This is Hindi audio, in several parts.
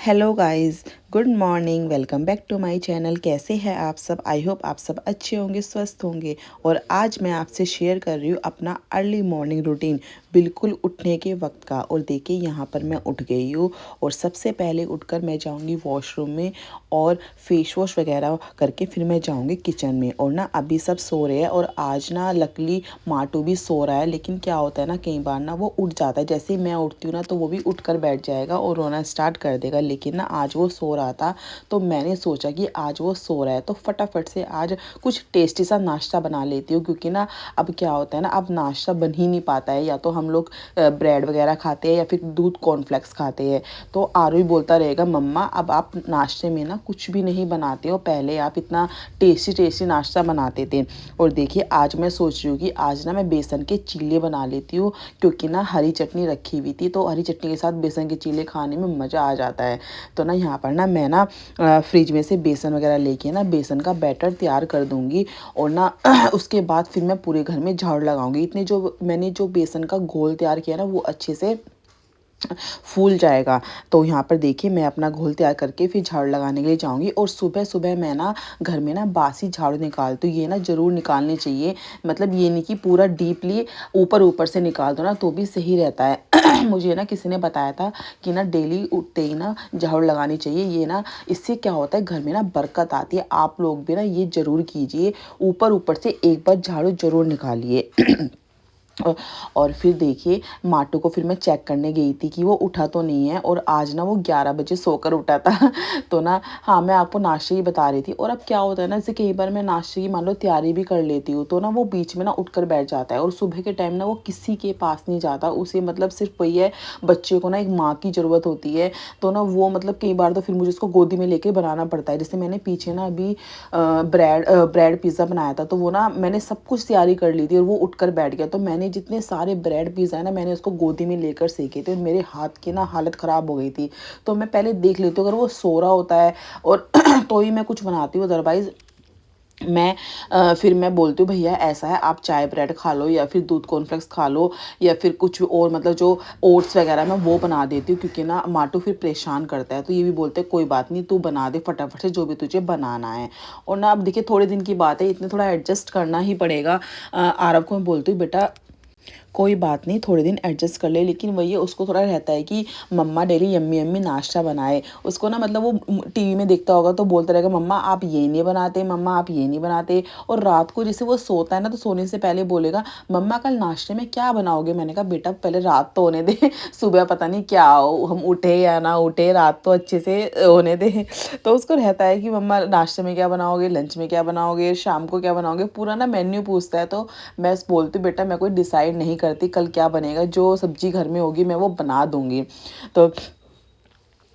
Hello guys, good morning. Welcome back to my channel. कैसे हैं आप सब? आई होप आप सब अच्छे होंगे, स्वस्थ होंगे। और आज मैं आपसे शेयर कर रही हूँ अपना अर्ली मॉर्निंग रूटीन, बिल्कुल उठने के वक्त का। और देखिए यहाँ पर मैं उठ गई हूँ और सबसे पहले उठकर मैं जाऊँगी वॉशरूम में और फेस वॉश वगैरह करके फिर मैं जाऊँगी किचन में। और ना अभी सब सो रहे हैं और आज ना लकली माटू भी सो रहा है। लेकिन क्या होता है ना, कई बार ना वो उठ जाता है। जैसे ही मैं उठती हूँ ना तो वो भी उठकर बैठ जाएगा और रोना स्टार्ट कर देगा। लेकिन ना आज वो सो रहा था तो मैंने सोचा कि आज वो सो रहा है तो फटाफट से आज कुछ टेस्टी सा नाश्ता बना लेती हूँ। क्योंकि ना अब क्या होता है ना, अब नाश्ता बन ही नहीं पाता है। या तो हम लोग ब्रेड वगैरह खाते हैं या फिर दूध कॉर्नफ्लेक्स खाते हैं। तो आरू ही बोलता रहेगा, मम्मा अब आप नाश्ते में ना कुछ भी नहीं बनाते हो, पहले आप इतना टेस्टी टेस्टी नाश्ता बनाते थे। और देखिए आज मैं सोच रही हूँ कि आज ना मैं बेसन के चीले बना लेती हूँ। क्योंकि ना हरी चटनी रखी हुई थी तो हरी चटनी के साथ बेसन के चीले खाने में मज़ा आ जाता है। तो ना यहाँ पर ना मैं ना फ्रिज में से बेसन वगैरह लेके ना बेसन का बैटर तैयार कर दूँगी। और ना उसके बाद फिर मैं पूरे घर में झाड़ू लगाऊंगी। इतने जो मैंने जो बेसन का घोल तैयार किया ना वो अच्छे से फूल जाएगा। तो यहाँ पर देखिए मैं अपना घोल तैयार करके फिर झाड़ू लगाने के लिए जाऊँगी। और सुबह सुबह मैं ना घर में ना बासी झाड़ू निकालती हूँ। ये ना ज़रूर निकालनी चाहिए। मतलब ये नहीं कि पूरा डीपली ऊपर ऊपर से निकाल दो ना तो भी सही रहता है। मुझे ना किसी ने बताया था कि ना डेली उठते ही ना झाड़ू लगानी चाहिए। ये ना इससे क्या होता है, घर में ना बरकत आती है। आप लोग भी ना ये ज़रूर कीजिए, ऊपर ऊपर से एक बार झाड़ू ज़रूर निकालिए। और फिर देखिए माटू को फिर मैं चेक करने गई थी कि वो उठा तो नहीं है। और आज ना वो 11 बजे सोकर उठा था। तो ना हाँ, मैं आपको नाश्ते की बता रही थी। और अब क्या होता है ना, जैसे कई बार मैं नाश्ते की मान लो तैयारी भी कर लेती हूँ तो ना वो बीच में ना उठकर बैठ जाता है। और सुबह के टाइम ना वो किसी के पास नहीं जाता। उसे मतलब सिर्फ वही है, बच्चे को ना एक माँ की ज़रूरत होती है। तो ना वो मतलब कई बार तो फिर मुझे उसको गोदी में लेके बनाना पड़ता है। जैसे मैंने पीछे ना अभी ब्रेड पिज़्ज़ा बनाया था तो वो ना मैंने सब कुछ तैयारी कर ली थी और वो उठकर बैठ गया। तो मैंने जितने सारे ब्रेड पिज़्ज़ा है ना मैंने उसको गोदी में लेकर सेके थे और मेरे हाथ की ना हालत ख़राब हो गई थी। तो मैं पहले देख लेती हूँ अगर वो सो रहा होता है और तो ही मैं कुछ बनाती हूँ। अदरवाइज़ मैं फिर मैं बोलती हूँ भैया ऐसा है, आप चाय ब्रेड खा लो या फिर दूध कॉर्नफ्लेक्स खा लो या फिर कुछ और, मतलब जो ओट्स वगैरह मैं वो बना देती हूँ। क्योंकि ना माटू फिर परेशान करता है तो ये भी बोलते हैं कोई बात नहीं, तू बना दे फटाफट से जो भी तुझे बनाना है। और ना अब देखिए थोड़े दिन की बात है, इतने थोड़ा एडजस्ट करना ही पड़ेगा। आरव को मैं बोलती हूँ बेटा कोई बात नहीं, थोड़े दिन एडजस्ट कर ले। लेकिन वही है, उसको थोड़ा रहता है कि मम्मा डेली यम्मी यम्मी नाश्ता बनाए। उसको ना मतलब वो टीवी में देखता होगा तो बोलता रहेगा मम्मा आप ये नहीं बनाते, मम्मा आप ये नहीं बनाते। और रात को जैसे वो सोता है ना तो सोने से पहले बोलेगा मम्मा कल नाश्ते में क्या बनाओगे। मैंने कहा बेटा पहले रात तो होने दे। सुबह पता नहीं क्या हो, हम उठे या ना उठे, रात तो अच्छे से होने दे। तो उसको रहता है कि मम्मा नाश्ते में क्या बनाओगे, लंच में क्या बनाओगे, शाम को क्या बनाओगे, पूरा ना मेन्यू पूछता है। तो मैं बोलती हूँ बेटा मैं कोई डिसाइड नहीं करती, कल क्या बनेगा, जो सब्जी घर में होगी मैं वो बना दूंगी। तो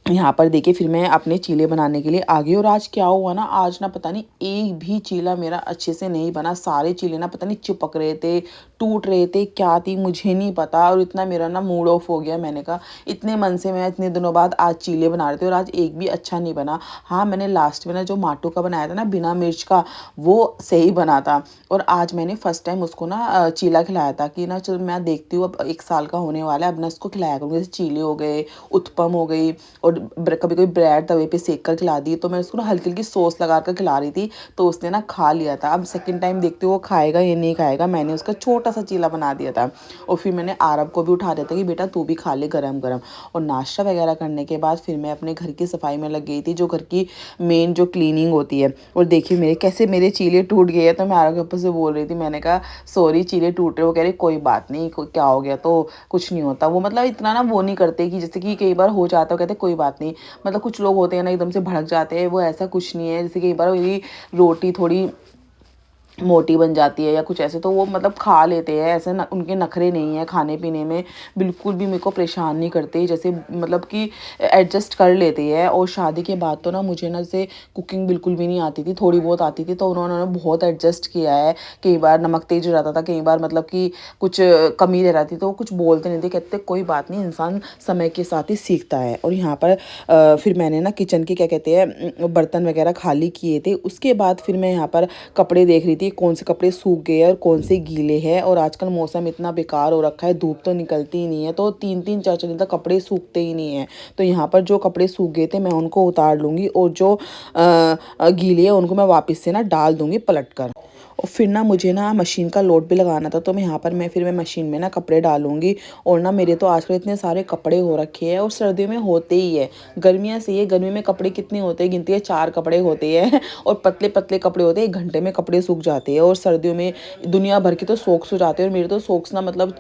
यहाँ पर देखिए फिर मैं अपने चीले बनाने के लिए आ गई। और आज क्या हुआ ना, आज ना पता नहीं एक भी चीला मेरा अच्छे से नहीं बना। सारे चीले ना पता नहीं चिपक रहे थे, टूट रहे थे, क्या थी मुझे नहीं पता। और इतना मेरा ना मूड ऑफ हो गया। मैंने कहा इतने मन से मैं इतने दिनों बाद आज चीले बना रहे थे और आज एक भी अच्छा नहीं बना। हाँ मैंने लास्ट में ना जो माटू का बनाया था ना बिना मिर्च का, वो सही बना था। और आज मैंने फर्स्ट टाइम उसको ना चीला खिलाया था कि ना चल मैं देखती हूँ अब 1 साल का होने वाला है, अब ना उसको खिलाया करूँगी। जैसे चीले हो गए, उत्पम हो गई और कभी कभी ब्रेड तवे पे सेक कर खिला दी। तो मैं उसको ना हल्की हल्की सॉस लगा कर खिला रही थी तो उसने ना खा लिया था। अब सेकंड टाइम देखते हो वो खाएगा या नहीं खाएगा। मैंने उसका छोटा सा चीला बना दिया था और फिर मैंने आरब को भी उठा दिया था कि बेटा तू भी खा ले गरम गरम। और नाश्ता वगैरह करने के बाद फिर मैं अपने घर की सफाई में लग गई थी, जो घर की मेन जो क्लीनिंग होती है। और देखिए मेरे कैसे मेरे चीले टूट गए हैं। तो मैं आरब के ऊपर से बोल रही थी, मैंने कहा सॉरी चीले टूट रहे। वो कह रहे कोई बात नहीं, क्या हो गया, तो कुछ नहीं होता। वो मतलब इतना ना वो नहीं करते कि जैसे कि कई बार हो जाता है कहते कोई बात नहीं। मतलब कुछ लोग होते हैं ना एकदम से भड़क जाते हैं, वो ऐसा कुछ नहीं है। जैसे कई बार मेरी रोटी थोड़ी मोटी बन जाती है या कुछ ऐसे तो वो मतलब खा लेते हैं। ऐसे न, उनके नखरे नहीं है खाने पीने में, बिल्कुल भी मेरे को परेशान नहीं करते। जैसे मतलब कि एडजस्ट कर लेते हैं। और शादी के बाद तो ना मुझे ना जैसे कुकिंग बिल्कुल भी नहीं आती थी, थोड़ी बहुत आती थी तो उन्होंने बहुत एडजस्ट किया है। कई बार नमक तेज हो जाता था, कई बार मतलब कि कुछ कमी रह जाती तो वो कुछ बोलते नहीं थे, कहते कोई बात नहीं, इंसान समय के साथ ही सीखता है। और यहाँ पर फिर मैंने ना किचन के क्या कहते हैं बर्तन वगैरह खाली किए थे। उसके बाद फिर मैं यहाँ पर कपड़े देख रही थी है कौन से कपड़े सूख गए हैं और कौन से गीले हैं। और आजकल मौसम इतना बेकार हो रखा है, धूप तो निकलती ही नहीं है, तो 3-3 4-4 दिन तक कपड़े सूखते ही नहीं हैं। तो यहाँ पर जो कपड़े सूख गए थे मैं उनको उतार लूँगी और जो गीले हैं उनको मैं वापस से ना डाल दूँगी पलट कर। और फिर ना मुझे ना मशीन का लोड भी लगाना था, तो मैं यहाँ पर मैं मशीन में ना कपड़े डालूँगी। और ना मेरे तो आजकल इतने सारे कपड़े हो रखे हैं, और सर्दियों में होते ही है, गर्मियाँ से ये गर्मी में कपड़े कितने होते हैं गिनती है, 4 कपड़े होते हैं और पतले-पतले कपड़े होते हैं, 1 घंटे में कपड़े सूख जाते हैं। और सर्दियों में दुनिया भर के तो सॉक्स हो जाते हैं, और मेरे तो सॉक्स ना मतलब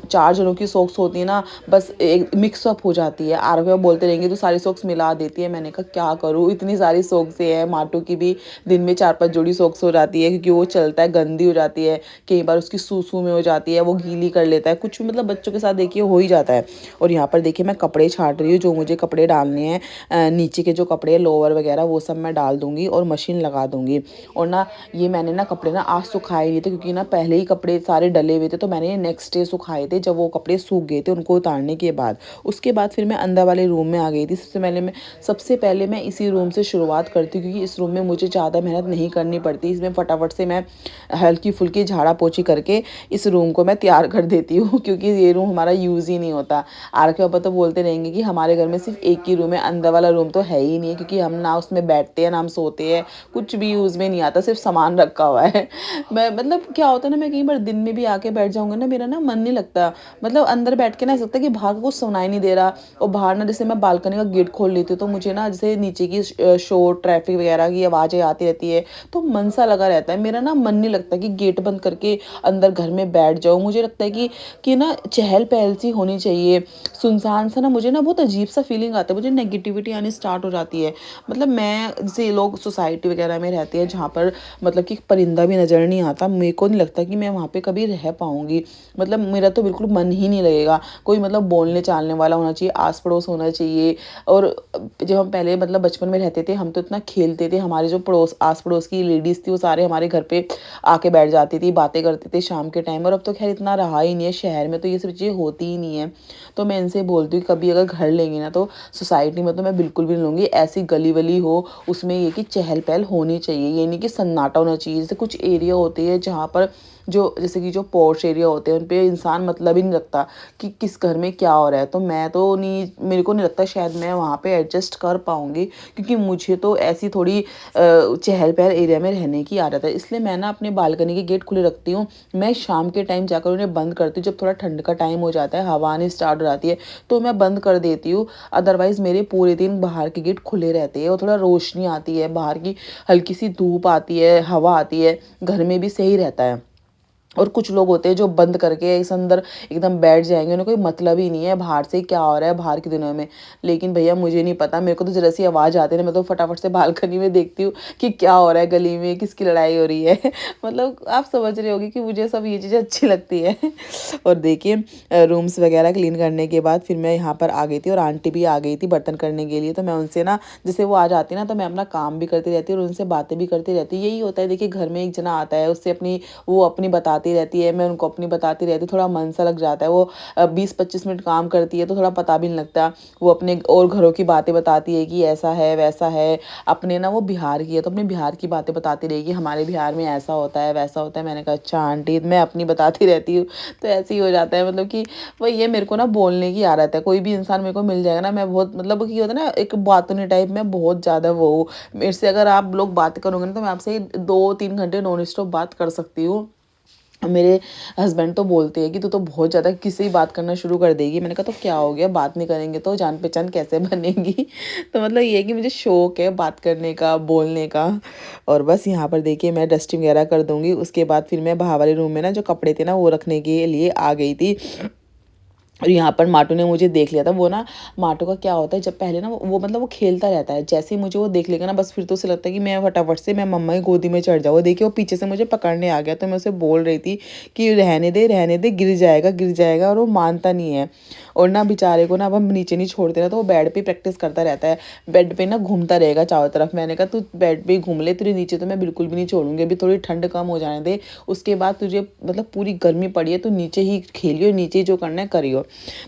4 जनों की सॉक्स होती है ना, बस एक मिक्स अप हो जाती है। आरव बोलते रहेंगे तो सारी सॉक्स मिला देती है। मैंने कहा क्या करूँ, इतनी सारी सॉक्स है। माटू की भी दिन में 4-5 जोड़ी सॉक्स हो जाती है, क्योंकि वो चलता है, गंदी हो जाती है, कई बार उसकी सूसू में हो जाती है, वो गीली कर लेता है, कुछ भी मतलब बच्चों के साथ देखिए हो ही जाता है। और यहाँ पर देखिए मैं कपड़े छाट रही हूँ, जो मुझे कपड़े डालने हैं, नीचे के जो कपड़े लोअर वगैरह वो सब मैं डाल दूँगी और मशीन लगा दूँगी। और ना ये मैंने ना कपड़े ना आज सुखाए नहीं थे, क्योंकि ना पहले ही कपड़े सारे डले हुए थे, तो मैंने नेक्स्ट डे सुखाए थे, जब वो कपड़े सूख गए थे उनको उतारने के बाद। उसके बाद फिर मैं अंदर वाले रूम में आ गई थी। सबसे पहले मैं इसी रूम से शुरुआत करती हूँ, क्योंकि इस रूम में मुझे ज़्यादा मेहनत नहीं करनी पड़ती। इसमें फटाफट से मैं हल्की फुल्की झाड़ा पोछी करके इस रूम को मैं तैयार कर देती हूँ, क्योंकि ये रूम हमारा यूज़ ही नहीं होता। आर के पापा तो बोलते रहेंगे कि हमारे घर में सिर्फ एक ही रूम है, अंदर वाला रूम तो है ही नहीं है, क्योंकि हम ना उसमें बैठते हैं ना हम सोते हैं, कुछ भी यूज़ में नहीं आता, सिर्फ सामान रखा हुआ है। मैं मतलब क्या होता है ना, मैं कई बार दिन में भी आके बैठ जाऊँगी ना, मेरा ना मन नहीं लगता, मतलब अंदर बैठ के ना ऐसा लगता है कि बाहर का कुछ सुनाई नहीं दे रहा। और बाहर ना जैसे मैं बालकनी का गेट खोल लेती हूँ, तो मुझे ना जैसे नीचे की शोर ट्रैफिक वगैरह की आवाज़ें आती रहती है, तो मन सा लगा रहता है, मेरा ना मन नहीं लगता कि गेट बंद करके अंदर घर में बैठ जाऊँ। मुझे लगता है कि ना चहल पहल सी होनी चाहिए, सुनसान सा ना, मुझे ना बहुत अजीब सा फीलिंग आता है, मुझे नेगेटिविटी आनी स्टार्ट हो जाती है। मतलब मैं जैसे लोग सोसाइटी वगैरह में रहते हैं जहाँ पर मतलब कि परिंदा भी नज़र नहीं आता, मेरे को नहीं लगता कि मैं वहाँ पे कभी रह पाऊँगी। मतलब मेरा तो बिल्कुल मन ही नहीं लगेगा। कोई मतलब बोलने चालने वाला होना चाहिए, आस पड़ोस होना चाहिए। और जब हम पहले मतलब बचपन में रहते थे, हम तो इतना खेलते थे, हमारे जो आस पड़ोस की लेडीज़ थी वो सारे हमारे घर पे आके बैठ जाती थी, बातें करते थे शाम के टाइम। और अब तो खैर इतना रहा ही नहीं है, शहर में तो ये सब चीज़ें होती ही नहीं है। तो मैं इनसे बोलती हूँ कभी अगर घर लेंगे ना, तो सोसाइटी में तो मैं बिल्कुल भी नहीं लूँगी। ऐसी गली वली हो, उसमें ये कि चहल पहल होनी चाहिए, ये नहीं कि सन्नाटा होना चाहिए। जैसे कुछ एरिया होते हैं जहाँ पर जो जैसे कि जो पॉश एरिया होते हैं, उन पे इंसान मतलब ही नहीं रखता कि किस घर में क्या हो रहा है। तो मैं तो नहीं, मेरे को नहीं लगता शायद मैं वहाँ पे एडजस्ट कर पाऊँगी, क्योंकि मुझे तो ऐसी थोड़ी चहल पहल एरिया में रहने की आदत है। इसलिए मैं ना अपने बालकनी के गेट खुले रखती हूँ। मैं शाम के टाइम जाकर उन्हें बंद करती हूँ, जब थोड़ा ठंड का टाइम हो जाता है, हवा आनी स्टार्ट हो जाती है, तो मैं बंद कर देती हूँ। अदरवाइज़ मेरे पूरे दिन बाहर के गेट खुले रहते हैं, और थोड़ा रोशनी आती है, बाहर की हल्की सी धूप आती है, हवा आती है, घर में भी सही रहता है। और कुछ लोग होते हैं जो बंद करके इस अंदर एकदम बैठ जाएँगे, उन्हें कोई मतलब ही नहीं है बाहर से क्या हो रहा है बाहर की दुनिया में। लेकिन भैया मुझे नहीं पता, मेरे को तो ज़रा सी आवाज़ आती है ना, मैं तो फटाफट से बालकनी में देखती हूँ कि क्या हो रहा है गली में, किसकी लड़ाई हो रही है। मतलब आप समझ रहे होंगे कि मुझे सब ये चीज़ें अच्छी लगती है। और देखिए रूम्स वगैरह क्लीन करने के बाद फिर मैं यहाँ पर आ गई थी, और आंटी भी आ गई थी बर्तन करने के लिए। तो मैं उनसे ना, जैसे वो आ जाती है ना, तो मैं अपना काम भी करती रहती हूँ और उनसे बातें भी करती रहती हूँ। यही होता है देखिए, घर में एक जना आता है, उससे वो अपनी बताती रहती है, मैं उनको अपनी बताती रहती हूँ, थोड़ा मन सा लग जाता है। वो 20-25 मिनट काम करती है तो थोड़ा पता भी नहीं लगता। वो अपने और घरों की बातें बताती है कि ऐसा है वैसा है। अपने ना वो बिहार की है, तो अपने बिहार की बातें बताती रहेगी, हमारे बिहार में ऐसा होता है वैसा होता है। मैंने कहा अच्छा आंटी, मैं अपनी बताती रहती हूँ। तो ऐसे ही हो जाता है, मतलब कि वही है, मेरे को ना बोलने की आदत है। कोई भी इंसान मेरे को मिल जाएगा ना, मैं बहुत मतलब कि होता है ना एक बातूनी टाइप में, बहुत ज़्यादा वो हूँ। मेरे से अगर आप लोग बात करोगे ना, तो मैं आपसे 2-3 घंटे नॉन स्टॉप बात कर सकती हूँ। मेरे हस्बैंड तो बोलते हैं कि तू तो बहुत ज़्यादा किसी से बात करना शुरू कर देगी। मैंने कहा तो क्या हो गया, बात नहीं करेंगे तो जान पहचान कैसे बनेगी। तो मतलब ये है कि मुझे शौक है बात करने का, बोलने का। और बस यहाँ पर देखिए मैं डस्टिंग वगैरह कर दूँगी। उसके बाद फिर मैं बाहर वाले रूम में ना जो कपड़े थे ना वो रखने के लिए आ गई थी। और यहाँ पर माटू ने मुझे देख लिया था। वो ना, माटू का क्या होता है, जब पहले ना वो मतलब वो खेलता रहता है, जैसे ही मुझे वो देख लेगा ना, बस फिर तो उसे लगता है कि मैं फटाफट से मैं मम्मा की गोदी में चढ़ जाऊँ। देखिए वो पीछे से मुझे पकड़ने आ गया, तो मैं उसे बोल रही थी कि रहने दे गिर जाएगा, और वो मानता नहीं है। और ना बेचारे को ना अब हम नीचे नहीं छोड़ते ना, तो वो बेड पे प्रैक्टिस करता रहता है, बेड पे ना घूमता रहेगा चारों तरफ। मैंने कहा तू बेड पे ही घूम ले, तेरे नीचे तो मैं बिल्कुल भी नहीं छोड़ूंगी, अभी थोड़ी ठंड कम हो जाने दे, उसके बाद तुझे मतलब पूरी गर्मी पड़ी है, तू नीचे ही खेलियो, नीचे ही जो करना है करियो।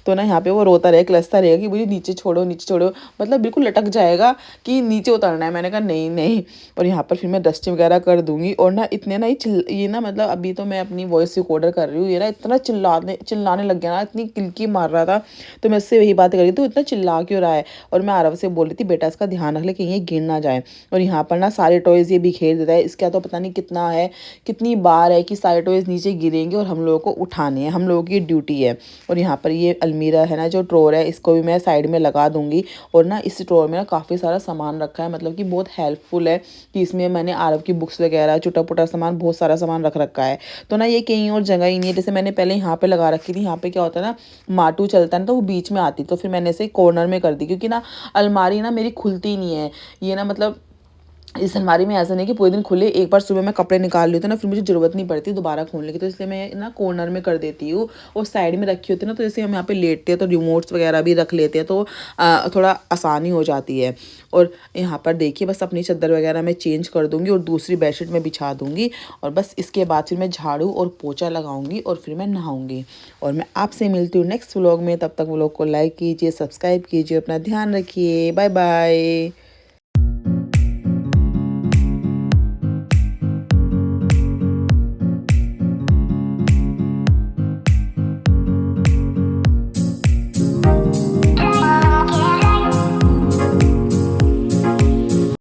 तो ना यहाँ पे वो रोता रहेगा, क्लसता रहेगा कि मुझे नीचे छोड़ो नीचे छोड़ो, मतलब बिल्कुल लटक जाएगा कि नीचे उतरना है। मैंने कहा नहीं नहीं। और यहाँ पर फिर मैं डस्टिंग वगैरह कर दूंगी। और ना इतने ना ये ना मतलब अभी तो मैं अपनी वॉइस रिकॉर्डर कर रही हूँ, ये ना इतना चिल्लाने लग गया ना, इतनी किलकी मार रहा था। तो मैं उससे वही बात कर रही थी, इतना चिल्ला क्यों रहा है। और मैं आरव से बोल रही थी बेटा इसका ध्यान रख ले कहीं ये गिर ना जाए। और यहाँ पर ना सारे टॉयज़ ये बिखेर देता है, इसका तो पता नहीं कितना है, कितनी बार है कि सारे टॉयज़ नीचे गिरेंगे और हम लोगों को उठाने हैं, हम लोगों की ड्यूटी है। और यहाँ पर ये अलमीरा है ना, जो ड्रॉर है, इसको भी मैं साइड में लगा दूंगी। और ना इस ड्रॉर में ना काफ़ी सारा सामान रखा है, मतलब कि बहुत हेल्पफुल है कि इसमें मैंने आरव की बुक्स वगैरह छोटा मोटा सामान, बहुत सारा सामान रख रखा है। तो ना ये कहीं और जगह ही नहीं है, जैसे मैंने पहले यहाँ पे लगा रखी थी, यहाँ पे क्या होता है ना, माटू चलता है ना, तो वो बीच में आती, तो फिर मैंने इसे कॉर्नर में कर दी, क्योंकि ना अलमारी ना मेरी खुलती नहीं है। ये ना मतलब इस अलमारी में ऐसा नहीं कि पूरे दिन खुले, एक बार सुबह मैं कपड़े निकाल लेती हूँ ना, फिर मुझे ज़रूरत नहीं पड़ती दोबारा खोलने की, तो इसलिए मैं ना कॉर्नर में कर देती हूँ। और साइड में रखी होती है ना, तो जैसे हम यहाँ पे लेटते हैं तो रिमोट्स वगैरह भी रख लेते हैं, तो थोड़ा आसानी हो जाती है। और यहाँ पर देखिए बस अपनी चादर वगैरह मैं चेंज कर दूँगी और दूसरी बेडशीट में बिछा दूँगी। और बस इसके बाद फिर मैं झाड़ू और पोछा लगाऊँगी और फिर मैं नहाऊँगी। और मैं आपसे मिलती हूँ नेक्स्ट व्लॉग में, तब तक व्लॉग को लाइक कीजिए, सब्सक्राइब कीजिए, अपना ध्यान रखिए, बाय बाय।